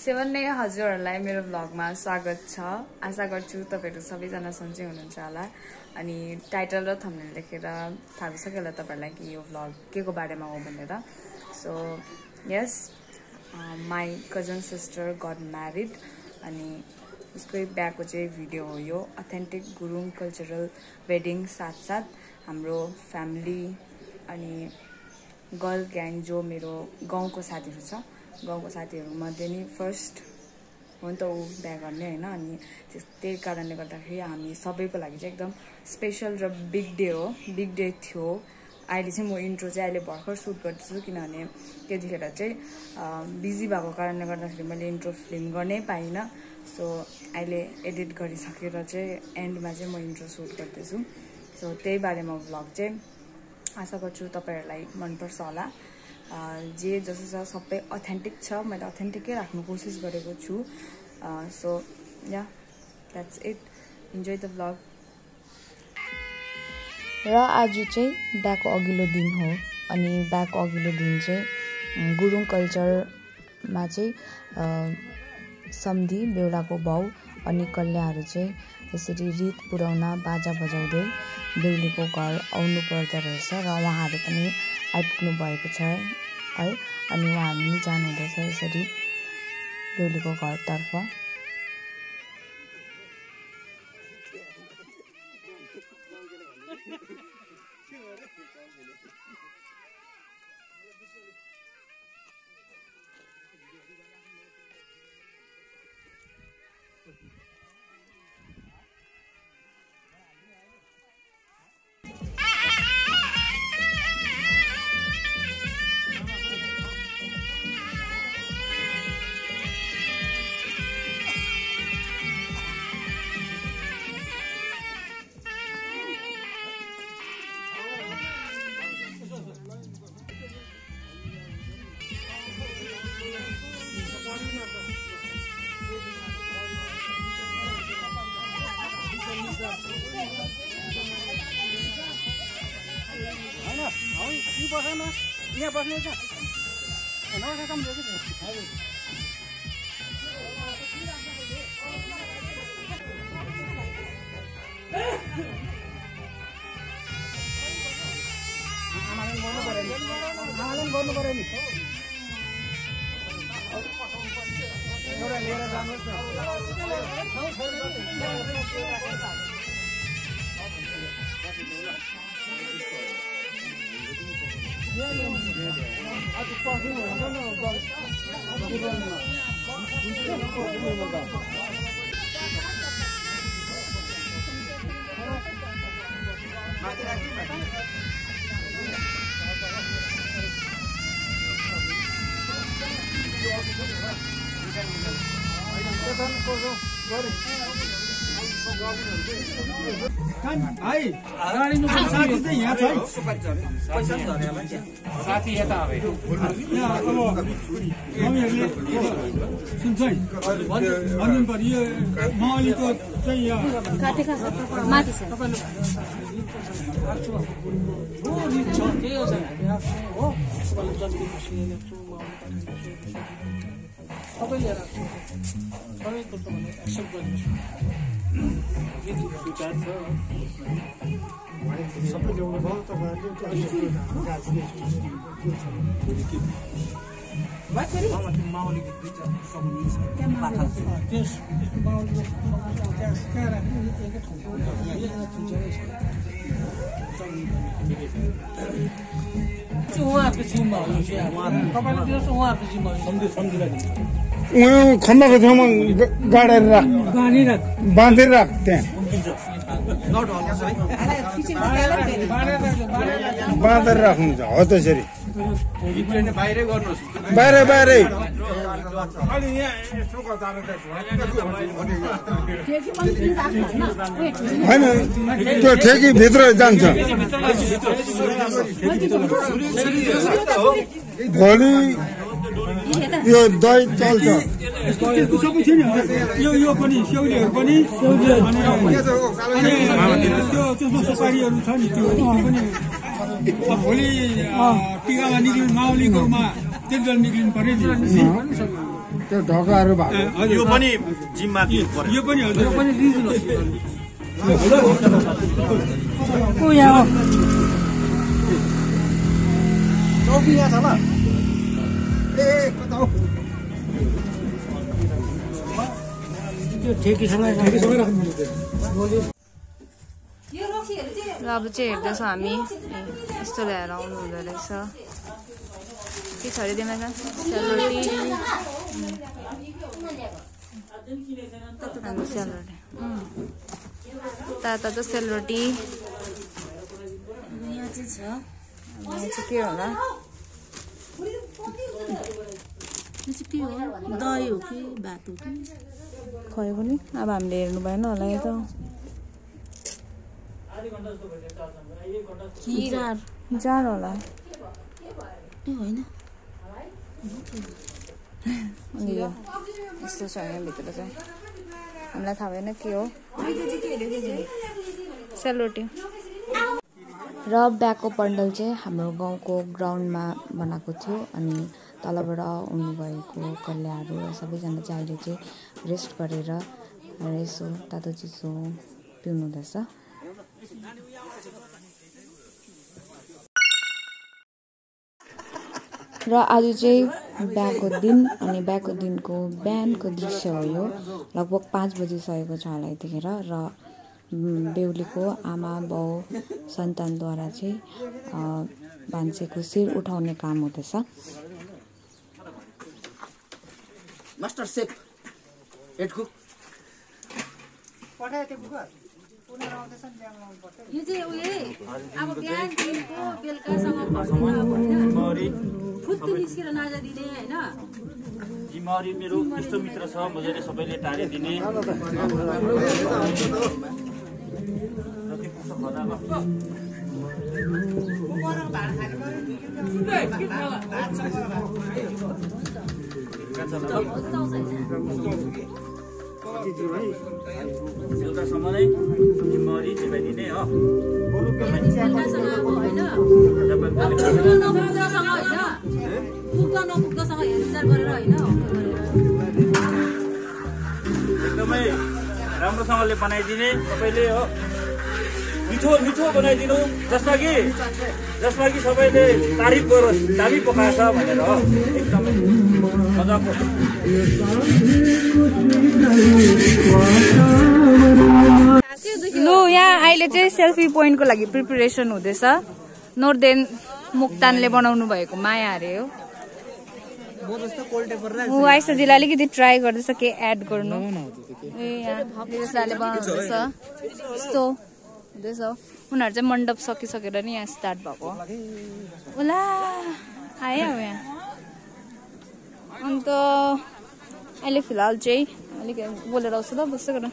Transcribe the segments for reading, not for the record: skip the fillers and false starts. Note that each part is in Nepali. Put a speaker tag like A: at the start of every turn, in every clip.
A: सेवन्ने हजुरहरूलाई मेरो भ्लगमा स्वागत छ। आशा गर्छु तपाईहरु सबैजना सन्चै हुनुहुन्छ होला। अनि टाइटल र थम्बनेल देखेर थाहा भइसक्यो होला तपाईहरुलाई कि यो भ्लग केको बारेमा हो भनेर। So yes, my cousin sister got married अनि उसकै बिहाको चाहिँ भिडियो हो यो। अथेन्टिक गुरुङ कल्चरल वेडिङ साथसाथ हाम्रो फ्यामिली अनि गर्ल ग्याङ जो मेरो गाउँको साथीहरु छ, गाउँको साथीहरु मध्ये नि फर्स्ट हो नि त ऊ बिहा गर्ने हैन। अनि त्यही कारणले गर्दाखेरि हामी सबैको लागि चाहिँ एकदम स्पेशल र बिग डे हो, बिग डे थियो। अहिले चाहिँ म इन्ट्रो चाहिँ अहिले भर्खर सुट गर्दैछु किनभने त्यतिखेर चाहिँ बिजी भएको कारणले गर्दाखेरि मैले इन्ट्रो फिल्म गर्नै पाइनँ। सो अहिले एडिट गरिसकेर चाहिँ एन्डमा चाहिँ म इन्ट्रो सुट गर्दैछु। सो त्यही बारेमा भ्लग चाहिँ आशा गर्छु तपाईहरुलाई मनपर्छ होला। जे जसो छ सबै अथेन्टिक छ, मैले अथेन्टिकै राख्नु कोसिस गरेको छु। So yeah that's it, enjoy the vlog. र आज चाहिँ बिहाको अघिल्लो दिन हो अनि बिहाको अघिल्लो दिन चाहिँ गुरुङ कल्चरमा चाहिँ सम्धी बेहुलाको बाउ अनि कन्याहरू चाहिँ यसरी रित पुर्याउन बाजा बजाउँदै बेहुलीको घर आउनु पर्दो रहेछ र उहाँहरू पनि आइपुग्नु भएको छ है। अनि उहाँहरू पनि जानुहुँदैछ यसरी बेहुलीको घरतर्फ।
B: यहाँ बस्ने छ नौका काम दिएको छ। आमाले गर्नु पर्यो नि, आमाले गर्नु पर्यो नि। एउटा लिएर जानुहोस् न। भाइ गाडीमा साथी चाहिँ यहाँ छ है, साथी यता अब मम्मीहरूले सुन्छ है भन्नु पर्यो। यो माउलीको चाहिँ यहाँ माथि छ सबैले सबैको एक्सेप्ट गर्नुहोस्। सबै ल्याउनु भयो तपाईँहरूले माउलीको दुईटा सम्बन्धी छ त्यस माउलीको त्यहाँ कहाँ राख्नु एकै ठाउँको उहाँहरूको जिम्मा हो, तपाईँले दिनुहोस् उहाँहरूको जिम्मा
C: उहाँ खम्बाको छेउमा गाडेर राख, बाँधेर राख त्यहाँ बाँधेर राख्नुहुन्छ हो त्यसरी
B: बाहिरै गर्नुहोस्,
C: बाहिरै बाहिरै होइन त्यो ठेकी भित्र जान्छ। भोलि यो दही चल्छ।
B: सबै छैन यो पनि सेउलीहरू पनि त्यो त्यसमा सुपारीहरू छ नि त्यो पनि भोलि टिकामा निक्लिनु माउलीकोमा तेल निक्लिनु पर्यो नि।
C: त्यो ढोकाहरू भएको
D: यो पनि जिम्मा दिनुपर्यो
B: यो पनि हजुर पनि दिदिनुहोस्
A: को यहाँ हो
B: चौकी यहाँ छ ल ए कता हो त्यो ठेकीसँग राख्नु
A: र अब चाहिँ हेर्दैछौँ हामी यस्तो ल्याएर आउनु हुँदो रहेछ के छ अरे तिमीलाई सेलरोटी सेलरोटी ताता त सेलरोटी यहाँ चाहिँ छ यहाँ चाहिँ के होला
E: दही हो कि भात हो कि
A: खै पनि अब हामीले हेर्नु भएन होला यो त जार होला
E: होइन
A: अनि यो यस्तो छ यहाँभित्र चाहिँ हामीलाई थाहा भएन के हो सेलरोटी र ब्याकको पन्डल चाहिँ हाम्रो गाउँको ग्राउन्डमा बनाएको थियो अनि तलबाट आउनुभएको कल्याहरू सबैजना चाहिँ अहिले चाहिँ रेस्ट गरेर यसो तातो चिसो पिउनु हुँदैछ र आज चाहिँ बिहाको दिन अनि बिहाको दिनको बिहानको दृश्य हो यो लगभग 5 बजिसकेको छ होला यतिखेर र बेहुलीको आमा बाउ सन्तानद्वारा चाहिँ भान्सेको शिर उठाउने काम हुँदैछ
B: मास्टर सेफ हेड कुक
E: यो चाहिँ उयो अब बिहान दिनको बेलुकासम्म होइन फुत्तु निस्केर नजादिने होइन
D: जिम्मेवारी मेरो इष्ट मित्र छ मजाले सबैले टारिदिने बेलुकासम्म नै जिम्मेवारी जिम्माइदिने हो
E: बेलुकासँग अब होइन पुग्दा नपुग्दासँग हेरचाह गरेर होइन
D: एकदमै राम्रोसँगले बनाइदिने सबैले हो मिठो मिठो बनाइदिनु जसमा कि सबैले तारिफ गरोस् दामी पकाएछ भनेर हो एकदमै मजाको
A: लु यहाँ अहिले चाहिँ सेल्फी पोइन्टको लागि प्रिपरेसन हुँदैछ नोर्देन मुक्तानले बनाउनु भएको माया अरे हो ऊ आइसा दिदी अलिकति ट्राई गर्दैछ के एड गर्नु ए यहाँ बनाउनुहुँदैछ यस्तो हुँदैछ उनीहरू चाहिँ मण्डप सकिसकेर नि यहाँ स्टार्ट भएको ओला आयो यहाँ अन्त अहिले फिलहाल चाहिँ अलिक बोलेर आउँछु ल बस्दै गर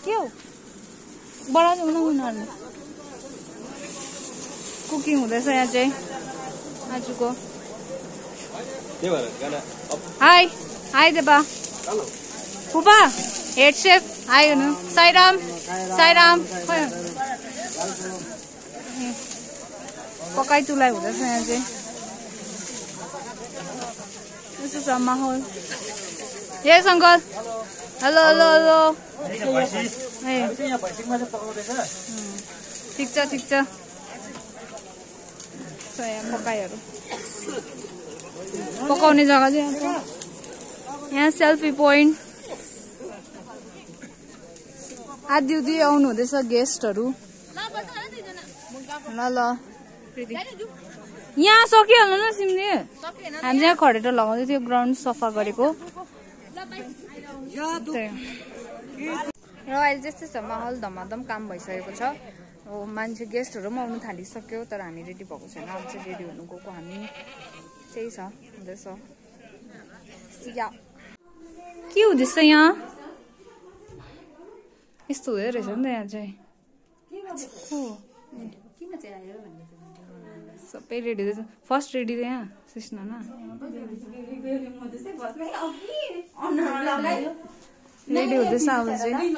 A: के हो बनाउँदै हुनु उनीहरूले कुकिङ हुँदैछ यहाँ चाहिँ आजको हाई हाई देपा फुपा हेड सेफ हाई हुनु साईराम साईराम पकाइ तुलाइ हुँदैछ यहाँ चाहिँ यस्तो छ माहौल यस अङ्कल हेलो हेलो हेलो ठिक छ ठिक छ यहाँ पकाइहरू पकाउने जग्गा चाहिँ यहाँ सेल्फी पोइन्ट आदि उदि आउनु हुँदैछ गेस्टहरू ल ल यहाँ सकिहाल्नु न सिमले हामी यहाँ खडेर लगाउँदै थियो ग्राउन्ड सफा गरेको र अहिले त्यस्तै छ माहौल धमाधम काम भइसकेको छ मान्छे गेस्टहरू पनि आउनु थालिसक्यो तर हामी रेडी भएको छैन अब चाहिँ रेडी हुनु गएको हामी त्यही छ हुँदैछ के हुँदैछ यहाँ यस्तो हुँदो रहेछ नि त यहाँ चाहिँ सबै रेडी हुँदैछ फर्स्ट रेडी त यहाँ सिस्ना न रेडी हुँदैछ अब चाहिँ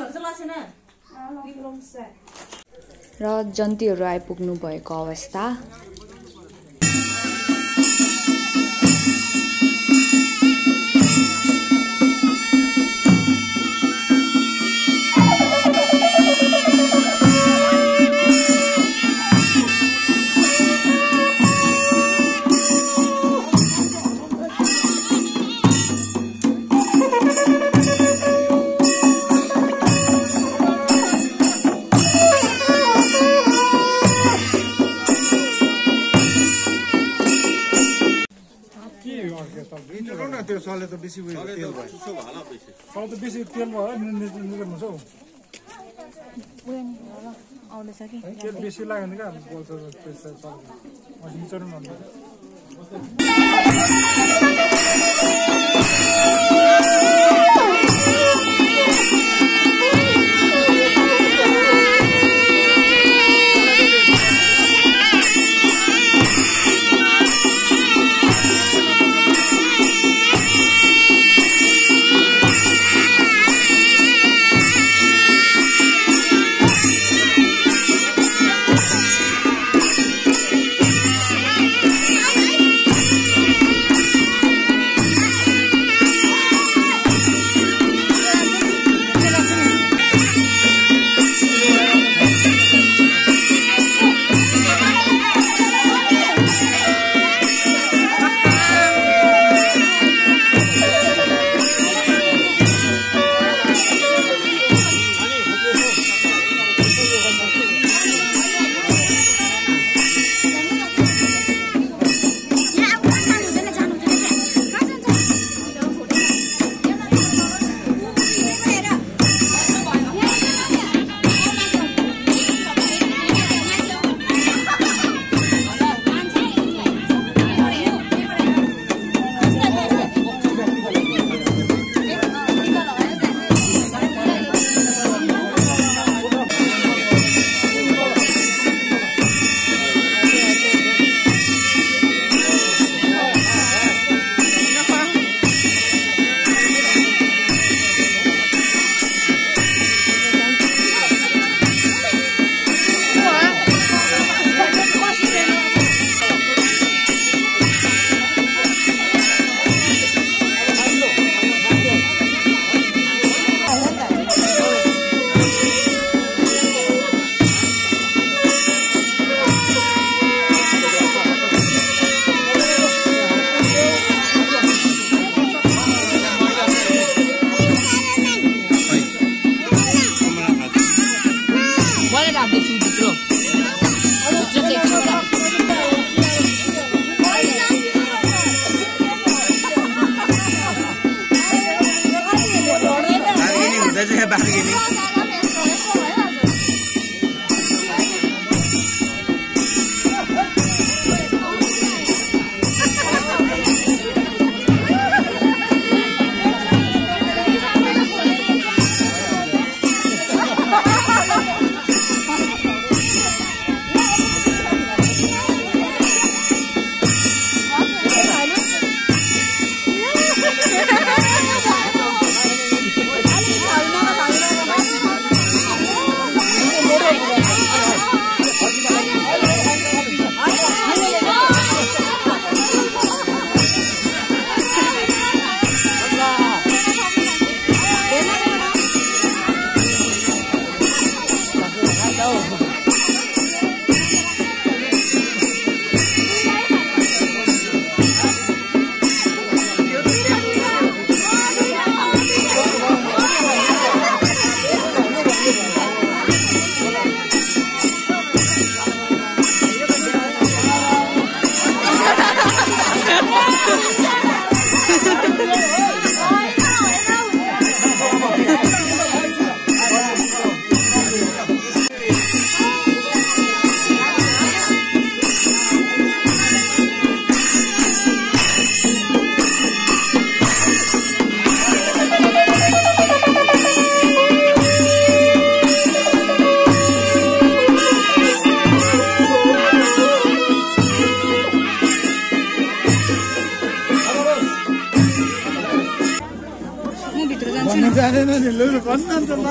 A: र जन्तीहरू आइपुग्नु भएको अवस्था
C: न त्यो सले त बेसी उयो तेल भयो
B: सबै त बेसी तेल भयो निकै हुन्छ हौ
A: आउँदैछ कि
B: तेल बेसी लाग्यो भने क्या बोल्छ मिचोर भन्दा
C: जानेन नि लु भन्न त ल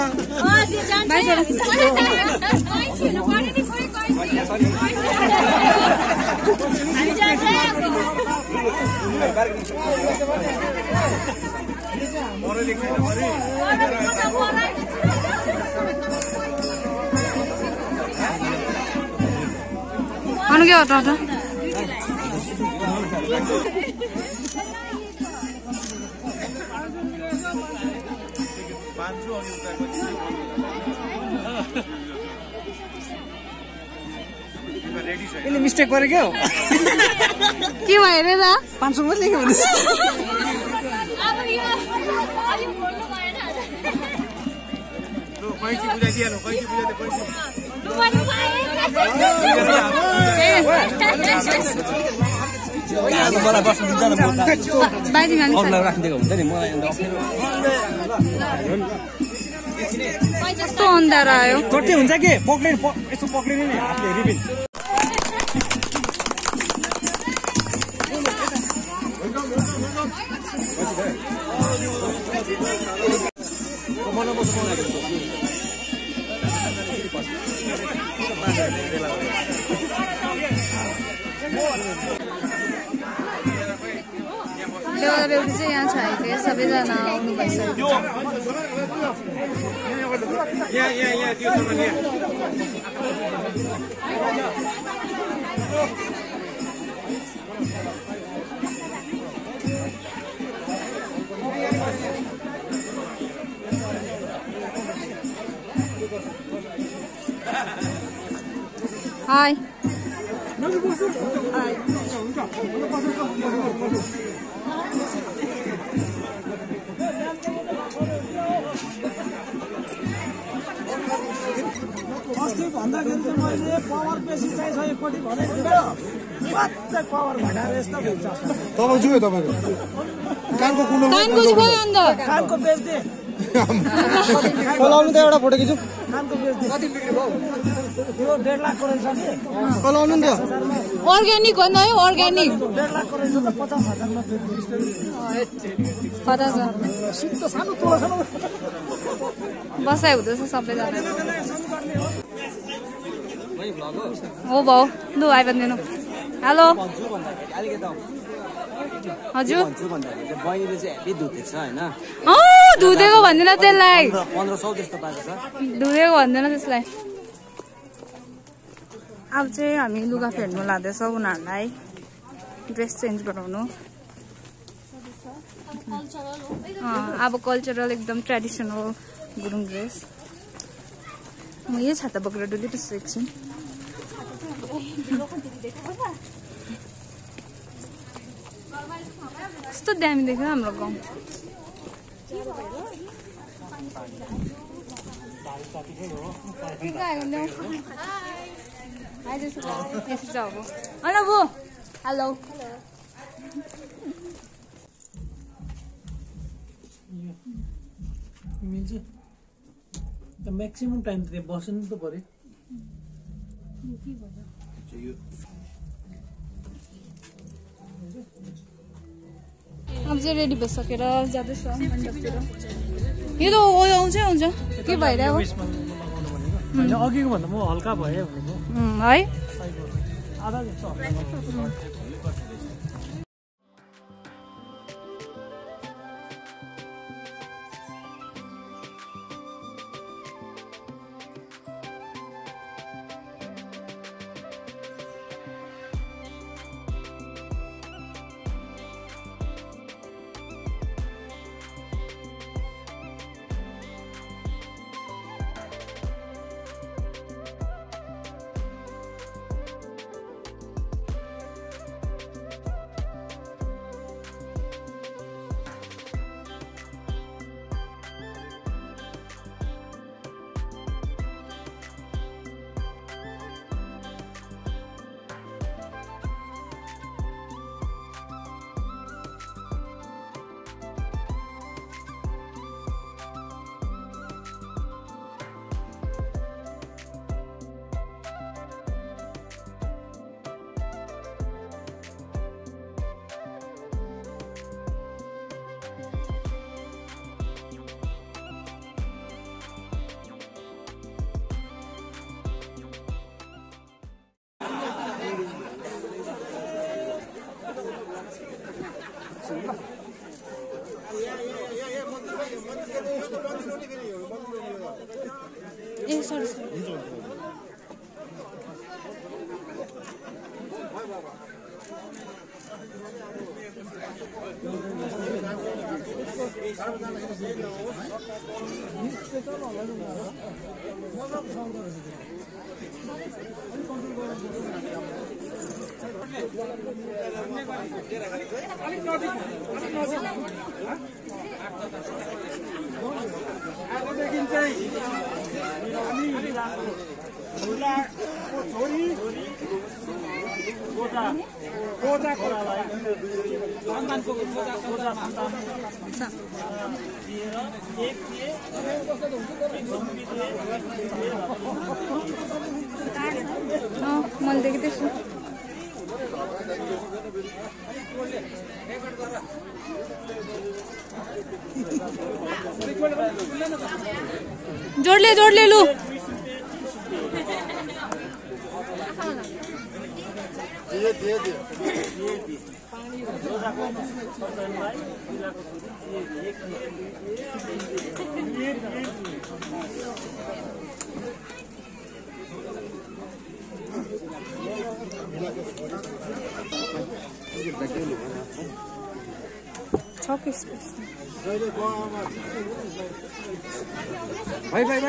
A: अनु के हो त
B: यसले मिस्टेक गरे क्या हो
A: के भयो रे दा
B: 500 मात्रै लेख्यो भने
E: अब यो अलि बोल्नु भएन
C: लु पैँची बुझाइदिहालौ पैँची बुझाइदे पैँची
E: लु भन्नु भएन
B: मलाई बस्नु दिन्छ न
A: बाइदिङ अनि
B: अरूलाई राखिदिएको हुन्छ नि मलाई अन्त
A: कस्तो अन्धार आयो
B: चट्टी हुन्छ के पक्रिने यसो पक्रिने नि हातले रिबिन
A: एउटा बेहुली चाहिँ यहाँ छ है सबैजना आउनु भइसक्यो
C: यहाँ त्यो सामान यहाँ
A: हाय
B: अस्ति भन्दाखेरि चाहिँ मैले पावर बेसी चाहिन्छ एकपट्टि भनेको थिएँ मात्रै पावर घटाएर यस्तो हुन्छ
C: तपाईँ जुयो तपाईँको कानको कुनो
A: कानको चाहिँ भयो अन्त
B: कानको बेच्दे
C: कलाउनु त एउटा फोटो खिचौँ
B: कानको बेच्दे कति बिक्री भयो त्यो 1.5 लाखको रहेछ कि
C: कलाउनु नि त
A: अर्ग्यानिक हो नि है अर्ग्यानिक
B: 1.5 लाखको रहेछ त 50,000 मा बेच्दे
A: 50,000
B: सिट त सानो तोला सानो
A: बसाइ हुँदैछ सबैजना हो भाउ लु आइबन्दिनु हेलो हजुर
B: बहिनीले चाहिँ हेभी धुतेछ होइन
A: धुँदेको भन्दैन त्यसलाई
B: 1500 जस्तो पाएको छ
A: धुँदेको भन्दैन त्यसलाई अब चाहिँ हामी लुगा फेर्नु लाँदैछौँ उनीहरूलाई ड्रेस चेन्ज गराउनु अब कल्चरल एकदम ट्रेडिसनल गुरुङ ड्रेस म यही छाता बोकेर डुलिरहेछु एकछिन कस्तो दामी देख्यो हाम्रो गाउँ हेलो
B: म्याक्सिमम टाइम त बस्नु त पर्यो
A: अब चाहिँ रेडी भइसकेर जाँदैछ मण्डपतिर यो त आउँछै आउँछ के भइरहेको
B: अघिको भन्दा म हल्का भयो भनेको
A: है
B: आधा जस्तो
A: ए सरी
B: आजदेखि चाहिँ हामी छोरी कोजाको सन्तानको कोजा सन्तान
A: मैले देख्दैछु जोडले लु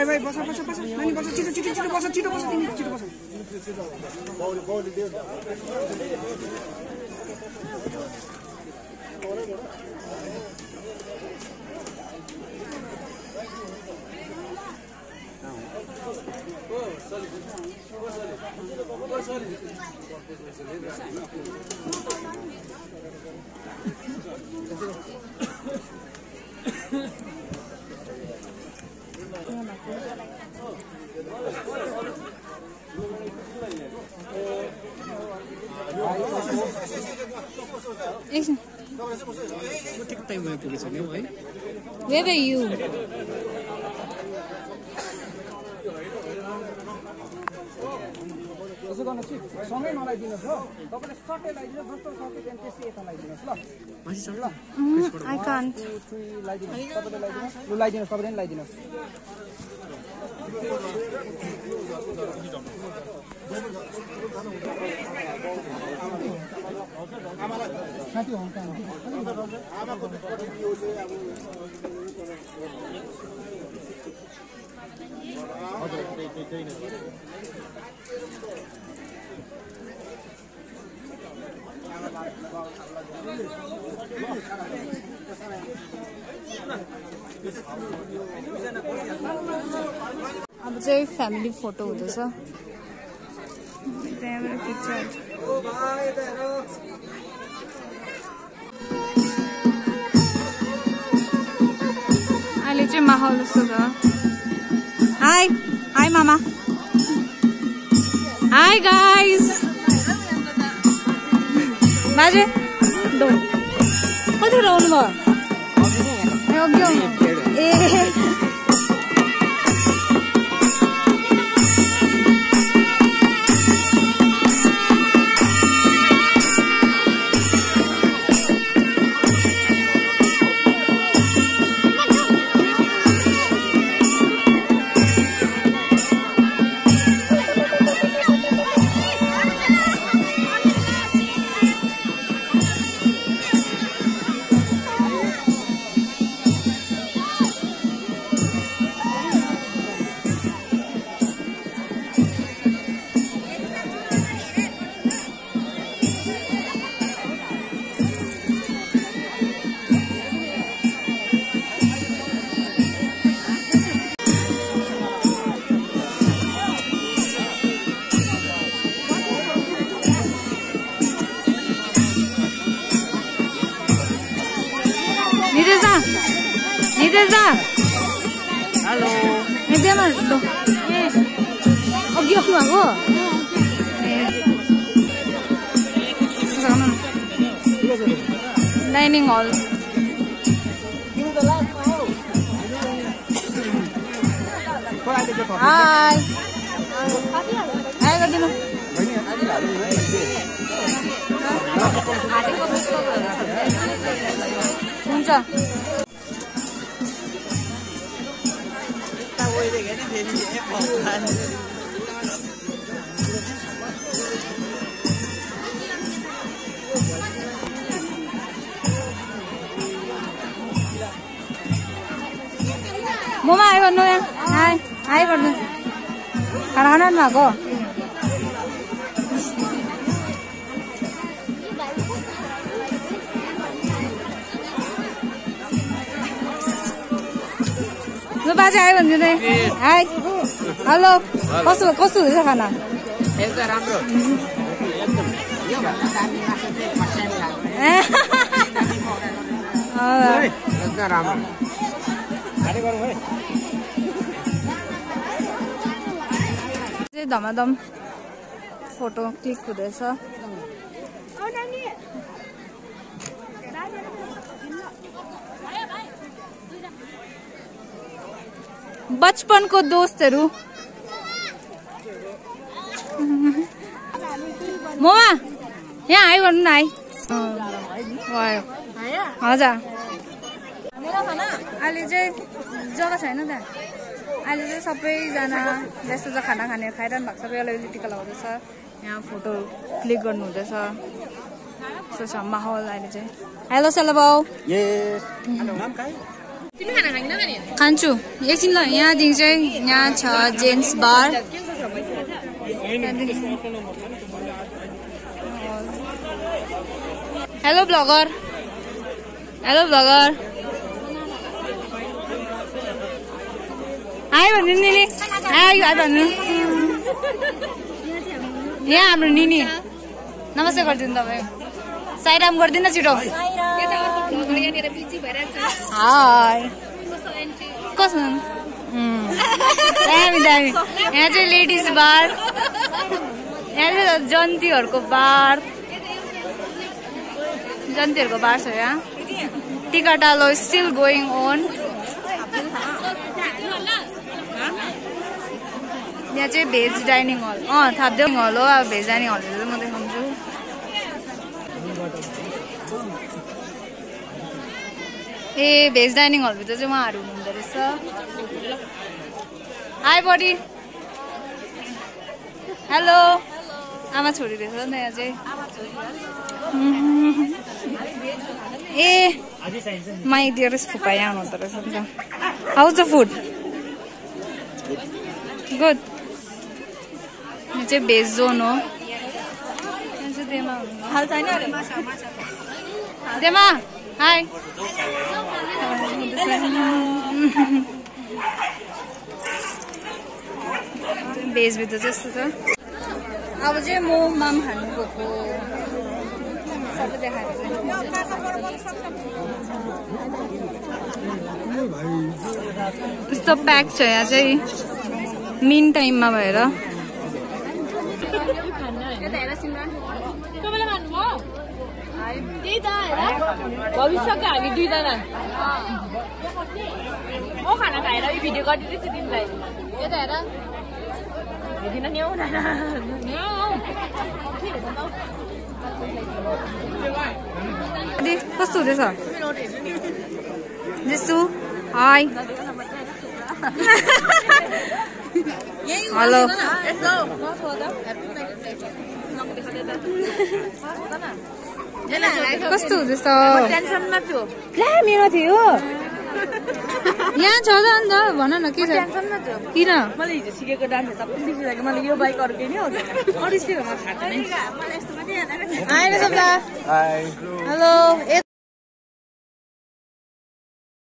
B: भाइ बस नानी बस छिटो बस तिमी छिटो बस ठिक टाइममा पुगेछ नि है
A: Where were you?
B: यसो गर्नुहोस् कि सँगै नलाइदिनुहोस् ल तपाईँले सट्टै लगाइदिनुहोस् जस्तो सक्यो त्यहाँदेखि त्यसै यता लगाइदिनुहोस् ल
C: माथि चढ ल
A: I can't.
B: लगाइदिनुहोस् तपाईँले लगाइदिनुहोस् लु लगाइदिनुहोस् तपाईँले पनि लगाइदिनुहोस् साथी हो
A: अब चाहिँ फ्यामिली फोटो हुँदैछ त्यहाँबाट खिच्छ अहिले चाहिँ माहौल जस्तो छ हाई मामा हाई गाइज बाजे डो कतिखेर आउनु भयो ए
D: हेलो
A: त्यहाँ अघि आउनुभएको डाइनिङ हल हाई हाई गरिदिनु हुन्छ मोमा हाई गर्नु हाई हाई गर्नु खाना खानु भएको ल बाजे आयो भनिदिनु हाई हेलो कस्तो कस्तो हुँदैछ खाना
B: एकदम राम्रो एकदम राम्रो
A: धमाधम फोटो क्लिक हुँदैछ बचपनको दोस्तहरू मोमा यहाँ आइ गर्नु न आइ हजुर अहिले चाहिँ जग्गा छैन त अहिले चाहिँ सबैजना जस्तो चाहिँ खाना खाने खाइरहनु भएको छ सबैले टिका लगाउँदैछ यहाँ फोटो क्लिक गर्नु हुँदैछ यस्तो छ माहौल अहिले चाहिँ हेलो सेलोबाउ खान्छु एकछिन ल यहाँदेखि चाहिँ यहाँ छ जेन्ट्स बार हेलो ब्लगर आयो भन्नु निनी आयो भन्नु यहाँ हाम्रो निनी नमस्ते गरिदिनु तपाईँ साइराम गरिदिनु छिटो हाई कस्तो दामी दामी यहाँ चाहिँ लेडिज बार यहाँ चाहिँ जन्तीहरूको बार छ यहाँ टिकाटालो स्टिल गोइङ ओन यहाँ चाहिँ भेज डाइनिङ हल थाप्दै हल हो अब भेज डाइनिङ हल चाहिँ म देखाउँछु ए भेज डाइनिङ हलभित्र चाहिँ उहाँहरू हुनुहुँदो रहेछ हाई बडी हेलो आमा छोरी रहेछ नि त यहाँ चाहिँ ए माई डियरेस्ट फुपा यहाँ हुनुहुँदो रहेछ नि त हाउज द फुड गुड यो चाहिँ भेज जोन हो देमा हाई भेजभित्र चाहिँ यस्तो छ अब चाहिँ म माम खानु गएको सबै देखाएर यस्तो प्याक छ यहाँ चाहिँ मिन टाइममा भएर
E: भविष्यको हामी दुईजना म खाना खाएर भिडियो गरिदिँदैछु तिमीलाई यता हेर हेरिन नि आउँदैन
A: कस्तो हुँदैछ जस्तो हाई हेलो कस्तो हुँदैछ
E: टेन्सनमा छु
A: ला मेरो थियो यहाँ छ त अन्त भन न के छ किन
E: मैले हिजो सिकेको डान्स सबै बिर्सिसक्यो मैले यो बाइक अरू केही नै आउँदैन अरू स्टेपमा थाहा छैन
A: आएर सबला हेलो